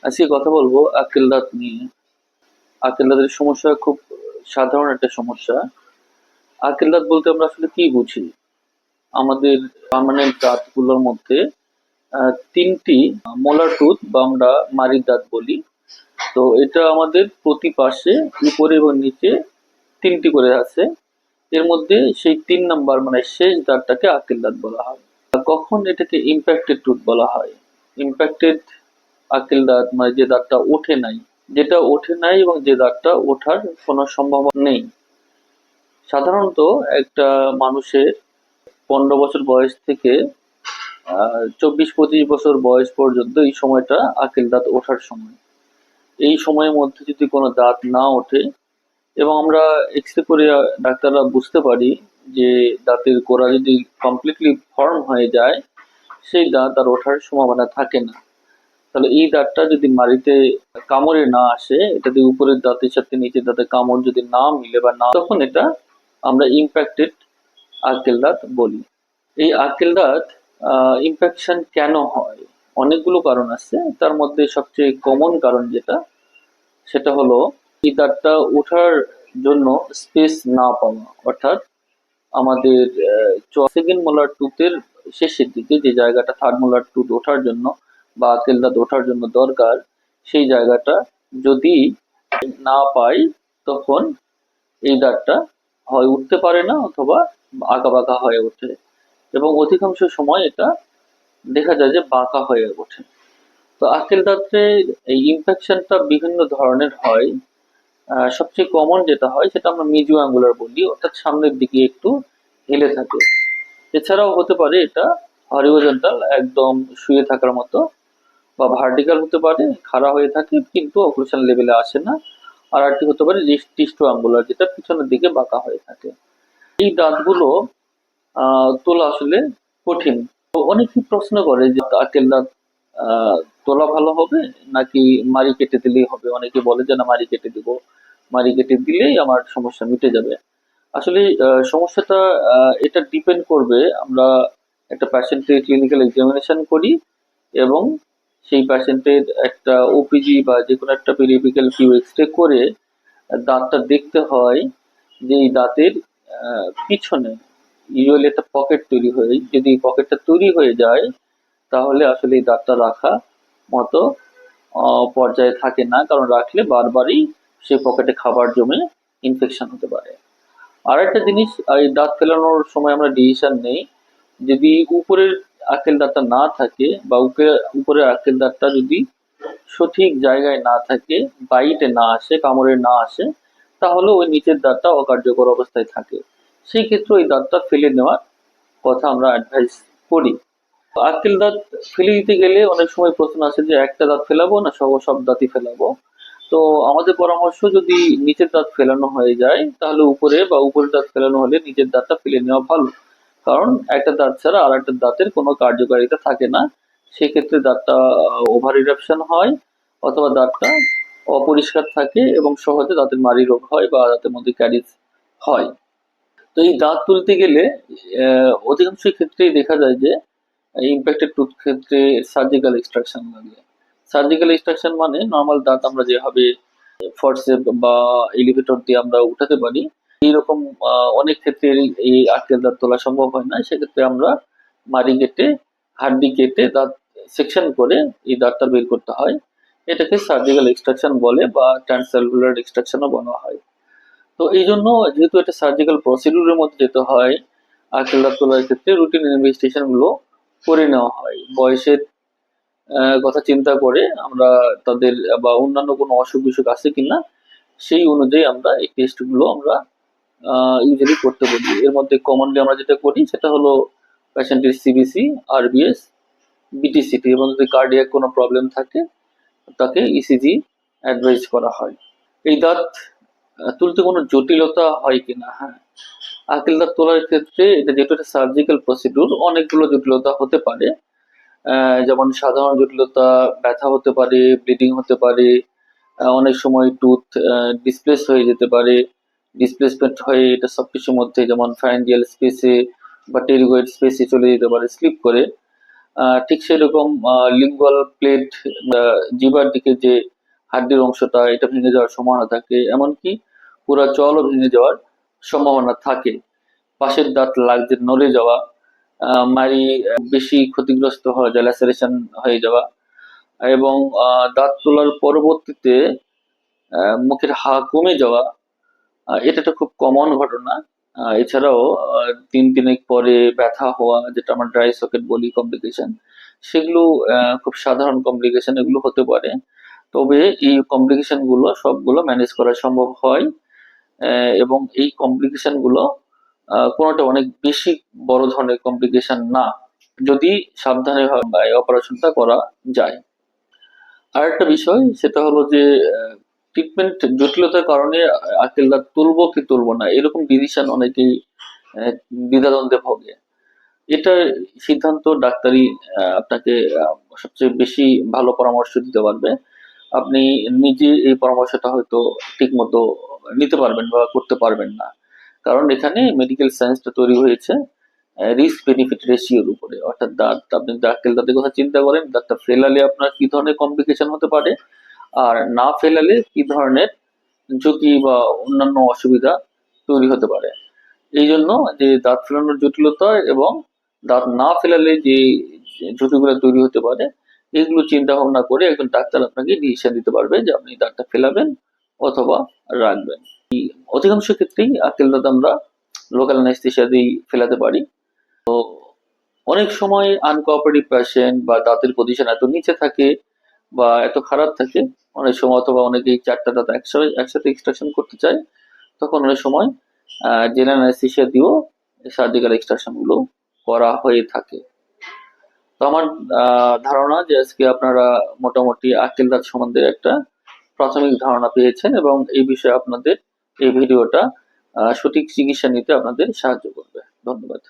আজকে কথা বলবো আক্কেল দাঁত নিয়ে। আক্কেল দাঁতের সমস্যা খুব সাধারণ একটা সমস্যা। আক্কেল দাঁত বলতে আমরা আসলে কি বুঝি? আমাদের পার্মানেন্ট দাঁতগুলোর মধ্যে তিনটি মোলার টুথ বা আমরা মাড়ির দাঁত বলি। তো এটা আমাদের প্রতি পাশে উপরে এবং নিচে তিনটি করে আছে। এর মধ্যে সেই ৩ নাম্বার মানে শেষ দাঁতটাকে আক্কেল দাঁত বলা হয়। আর কখন এটাকে ইমপ্যাক্টেড টুথ বলা হয়? ইমপ্যাক্টেড আক্কেল দাঁত মানে যে দাঁতটা ওঠে নাই, যেটা ওঠে নাই এবং যে দাঁতটা ওঠার কোনো সম্ভাবনা নেই। সাধারণত একটা মানুষের ১৫ বছর বয়স থেকে ২৪-২৫ বছর বয়স পর্যন্ত এই সময়টা আক্কেল দাঁত ওঠার সময়। এই সময়ের মধ্যে যদি কোনো দাঁত না ওঠে এবং আমরা এক্স-রে করে ডাক্তাররা বুঝতে পারি যে দাঁতের গোড়া যদি কমপ্লিটলি ফর্ম হয়ে যায়, সেই দাঁত আর ওঠার সম্ভাবনা থাকে না। তাহলে এই দাঁতটা যদি মাড়িতে কামড়ে না আসে, এটা যদি উপরের দাঁতের সাথে নিচের দাঁতের কামড় যদি না মিলে বা না, তখন এটা আমরা ইমপ্যাক্টেড আক্কেল দাঁত বলি। এই আক্কেল দাঁত ইমপ্যাকশন কেন হয়? অনেকগুলো কারণ আছে। তার মধ্যে সবচেয়ে কমন কারণ যেটা, সেটা হলো এই দাঁতটা ওঠার জন্য স্পেস না পাওয়া। অর্থাৎ আমাদের সেকেন্ড মোলার টুথের শেষের দিকে যে জায়গাটা থার্ড মোলার টুথ ওঠার জন্য বা আক্কেল দাঁত ওঠার জন্য দরকার, সেই জায়গাটা যদি না পাই, তখন এই দাঁতটা হয় উঠতে পারে না অথবা আঁকাবাঁকা হয়ে ওঠে এবং অধিকাংশ সময় এটা দেখা যায় যে বাঁকা হয়ে ওঠে। তো আক্কেল দাঁতে এই ইনফেকশনটা বিভিন্ন ধরনের হয়। সবচেয়ে কমন যেটা হয় সেটা আমরা মিজু অ্যাঙ্গুলার বলি, অর্থাৎ সামনের দিকে একটু হেলে থাকে। এছাড়াও হতে পারে এটা হরিজন্টাল, একদম শুয়ে থাকার মতো, বা ভার্টিক্যাল হতে পারে, খাড়া হয়ে থাকে কিন্তু অক্লুশন লেভেলে আসে না। আর একটি হতে পারে টিস্টো আঙ্গুলার, যেটা পিছনের দিকে বাঁকা হয়ে থাকে। এই দাঁতগুলো তোলা আসলে কঠিন। তো অনেকেই প্রশ্ন করে যে আক্কেল দাঁত তোলা ভালো হবে নাকি মাড়ি কেটে দিলেই হবে? অনেকে বলে যে না, মাড়ি কেটে দিব, মাড়ি কেটে দিলেই আমার সমস্যা মিটে যাবে। আসলে সমস্যাটা এটা ডিপেন্ড করবে, আমরা একটা পেশেন্টের ক্লিনিক্যাল এক্সামিনেশন করি এবং সেই পেশেন্টের একটা ওপিজি বা যে কোনো একটা পেরিওপিক্যাল কিউ এক্স-রে করে দাঁতটা দেখতে হয় যে এই দাঁতের পিছনে ইউজুয়ালি একটা পকেট তৈরি হয়। যদি পকেটটা তৈরি হয়ে যায়, তাহলে আসলে এই দাঁতটা রাখা মতো পর্যায়ে থাকে না, কারণ রাখলে বারবারই সেই পকেটে খাবার জমে ইনফেকশন হতে পারে। আর একটা জিনিস, এই দাঁত ফেলানোর সময় আমরা ডিসিশন নেই, যদি উপরের আক্কেল দাঁতটা না থাকে বা উপরের আক্কেল দাঁতটা যদি সঠিক জায়গায় না থাকে, বাইটে না আসে, কামড়ে না আসে, তাহলে ওই নিচের দাঁতটা অকার্যকর অবস্থায় থাকে। সেই ক্ষেত্রে ওই দাঁতটা ফেলে নেওয়ার কথা আমরা অ্যাডভাইস করি। আক্কেল দাঁত ফেলে দিতে গেলে অনেক সময় প্রশ্ন আসে যে একটা দাঁত ফেলাবো না সব দাঁতই ফেলাবো। তো আমাদের পরামর্শ, যদি নিচের দাঁত ফেলানো হয়ে যায় তাহলে উপরে বা উপরের দাঁত ফেলানো হলে নিচের দাঁতটা ফেলে নেওয়া ভালো। কারণ একটা দাঁত ছাড়া আর একটা দাঁতের কোনো কার্যকারিতা থাকে না। সেক্ষেত্রে দাঁতটা ওভার ইরাপশন হয় অথবা দাঁতটা অপরিষ্কার থাকে এবং সহজে দাঁতের মাড়ি রোগ হয় বা দাঁতের মধ্যে ক্যারিজ হয়। তো এই দাঁত তুলতে গেলে অধিকাংশ ক্ষেত্রেই দেখা যায় যে ইমপ্যাক্টেড টুথ ক্ষেত্রে সার্জিক্যাল এক্সট্রাকশন লাগে। সার্জিক্যাল এক্সট্রাকশন মানে নর্মাল দাঁত আমরা যেভাবে ফরসেপ বা এলিভেটর দিয়ে আমরা উঠাতে পারি, এইরকম অনেক ক্ষেত্রে এই আটকে দাঁত তোলা সম্ভব হয় না। সেক্ষেত্রে আমরা মাড়ি কেটে, হাড্ডি কেটে, দাঁত সেকশন করে এই দাঁতটা বের করতে হয়। এটাকে সার্জিক্যাল এক্সট্রাকশন বলে বা ট্রান্সসার্কুলার এক্সট্রাকশনও বলা হয়। তো এই জন্য, যেহেতু এটা সার্জিক্যাল প্রসিডিউরের মধ্যে যেতে হয়, আঁচল দাঁত তোলার ক্ষেত্রে রুটিন ইনভেস্টিগেশন গুলো করে নেওয়া হয়। বয়সের কথা চিন্তা করে আমরা তাদের বা অন্যান্য কোনো অসুখ বিসুখ আছে কিনা সেই অনুযায়ী আমরা এই টেস্ট গুলো আমরা ইউজুয়ালি করতে বলি। এর মধ্যে কমনলি আমরা যেটা করি সেটা হলো পেশেন্টের সিবিসি, আরবিএস, বিটিসিটি, এবং যদি কার্ডিয়াক কোনো প্রবলেম থাকে তাকে ইসিজি অ্যাডভাইস করা হয়। এই দাঁত তুলতে কোনো জটিলতা হয় কিনা? হ্যাঁ, আঁকেল দাঁত তোলার ক্ষেত্রে এটা যেহেতু একটা সার্জিক্যাল প্রসিডিউর, অনেকগুলো জটিলতা হতে পারে। যেমন সাধারণ জটিলতা, ব্যথা হতে পারে, ব্লিডিং হতে পারে, অনেক সময় টুথ ডিসপ্লেস হয়ে যেতে পারে। ডিসপ্লেসমেন্ট হয়ে এটা সবকিছুর মধ্যে, যেমন ফ্যারেঞ্জিয়াল স্পেসে বা টেরিগয়েড স্পেসে চলে যেতে পারে স্লিপ করে। ঠিক সেরকম লিঙ্গুয়াল প্লেট, জিহ্বার দিকে যে হাড্ডির অংশটা, এটা ভেঙে যাওয়ার সম্ভাবনা থাকে। এমনকি পুরা চলও ভেঙে যাওয়ার সম্ভাবনা থাকে। পাশের দাঁত লাগছে নড়ে যাওয়া, মাড়ি বেশি ক্ষতিগ্রস্ত হয়ে যায়, ল্যাসারেশন হয়ে যাওয়া, এবং দাঁত তোলার পরবর্তীতে মুখের হা কমে যাওয়া, এটা একটা খুব কমন ঘটনা। এছাড়াও দিন পরে ব্যথা হওয়া, যেটা আমরা ড্রাই সকেট বলি, কমপ্লিকেশন, সেগুলো খুব সাধারণ কমপ্লিকেশন, এগুলো হতে পারে। তবে এই কমপ্লিকেশন গুলো সবগুলো ম্যানেজ করা সম্ভব হয়, এবং এই কমপ্লিকেশন গুলো কোনোটা অনেক বেশি বড় ধরনের কমপ্লিকেশন না, যদি সাবধানে অপারেশনটা করা যায়। আরেকটা বিষয় সেটা হলো যে ট্রিটমেন্ট জটিলতার কারণে আক্কেল দাঁত তুলবো কি তুলবো না, এরকম ডিসিশন অনেকেই দ্বিধাদ্বন্দ্বে ভোগে। এটা সিদ্ধান্ত ডাক্তারই আপনাকে সবচেয়ে বেশি ভালো পরামর্শ দিতে পারবে। আপনি নিজে এই পরামর্শটা হয়তো ঠিক মতো নিতে পারবেন বা করতে পারবেন না, কারণ এখানে মেডিকেল সায়েন্সটা তৈরি হয়েছে রিস্ক বেনিফিট রেশিওর উপরে। অর্থাৎ দাঁত, আপনি আক্কেল দাঁতের কথা চিন্তা করেন, দাঁতটা ফেলালে আপনার কি ধরনের কমপ্লিকেশন হতে পারে, আর না ফেলালে কি ধরনের ঝুঁকি বা অন্যান্য অসুবিধা তৈরি হতে পারে। এই জন্য যে দাঁত ফেলানোর জটিলতা এবং দাঁত না ফেলালে যে ঝুঁকিগুলো তৈরি হতে পারে, এগুলো চিন্তা ভাবনা করে একজন ডাক্তার আপনাকে ডিসিশন দিতে পারবে যে আপনি দাঁতটা ফেলাবেন অথবা রাখবেন। অধিকাংশ ক্ষেত্রেই আক্কেল দাঁত আমরা লোকাল অ্যানেস্থেসিয়া দিয়েই ফেলাতে পারি। অনেক সময় আনকোঅপারেটিভ পেশেন্ট বা দাঁতের পজিশন এত নিচে থাকে বা এত খারাপ থাকে, অনেক সময় অথবা অনেকেই চারটা দাঁত একসাথে এক্সট্রাকশন করতে চায়, তখন অনেক সময় জেনারেল অ্যানেস্থেসিয়া দিয়েও সার্জিক্যাল এক্সট্রাকশন গুলো করা হয়ে থাকে। তো আমার ধারণা যে আজকে আপনারা মোটামুটি আক্কেল দাঁত সম্বন্ধে একটা প্রাথমিক ধারণা পেয়েছেন, এবং এই বিষয়ে আপনাদের এই ভিডিওটা সঠিক চিকিৎসা নিতে আপনাদের সাহায্য করবে। ধন্যবাদ।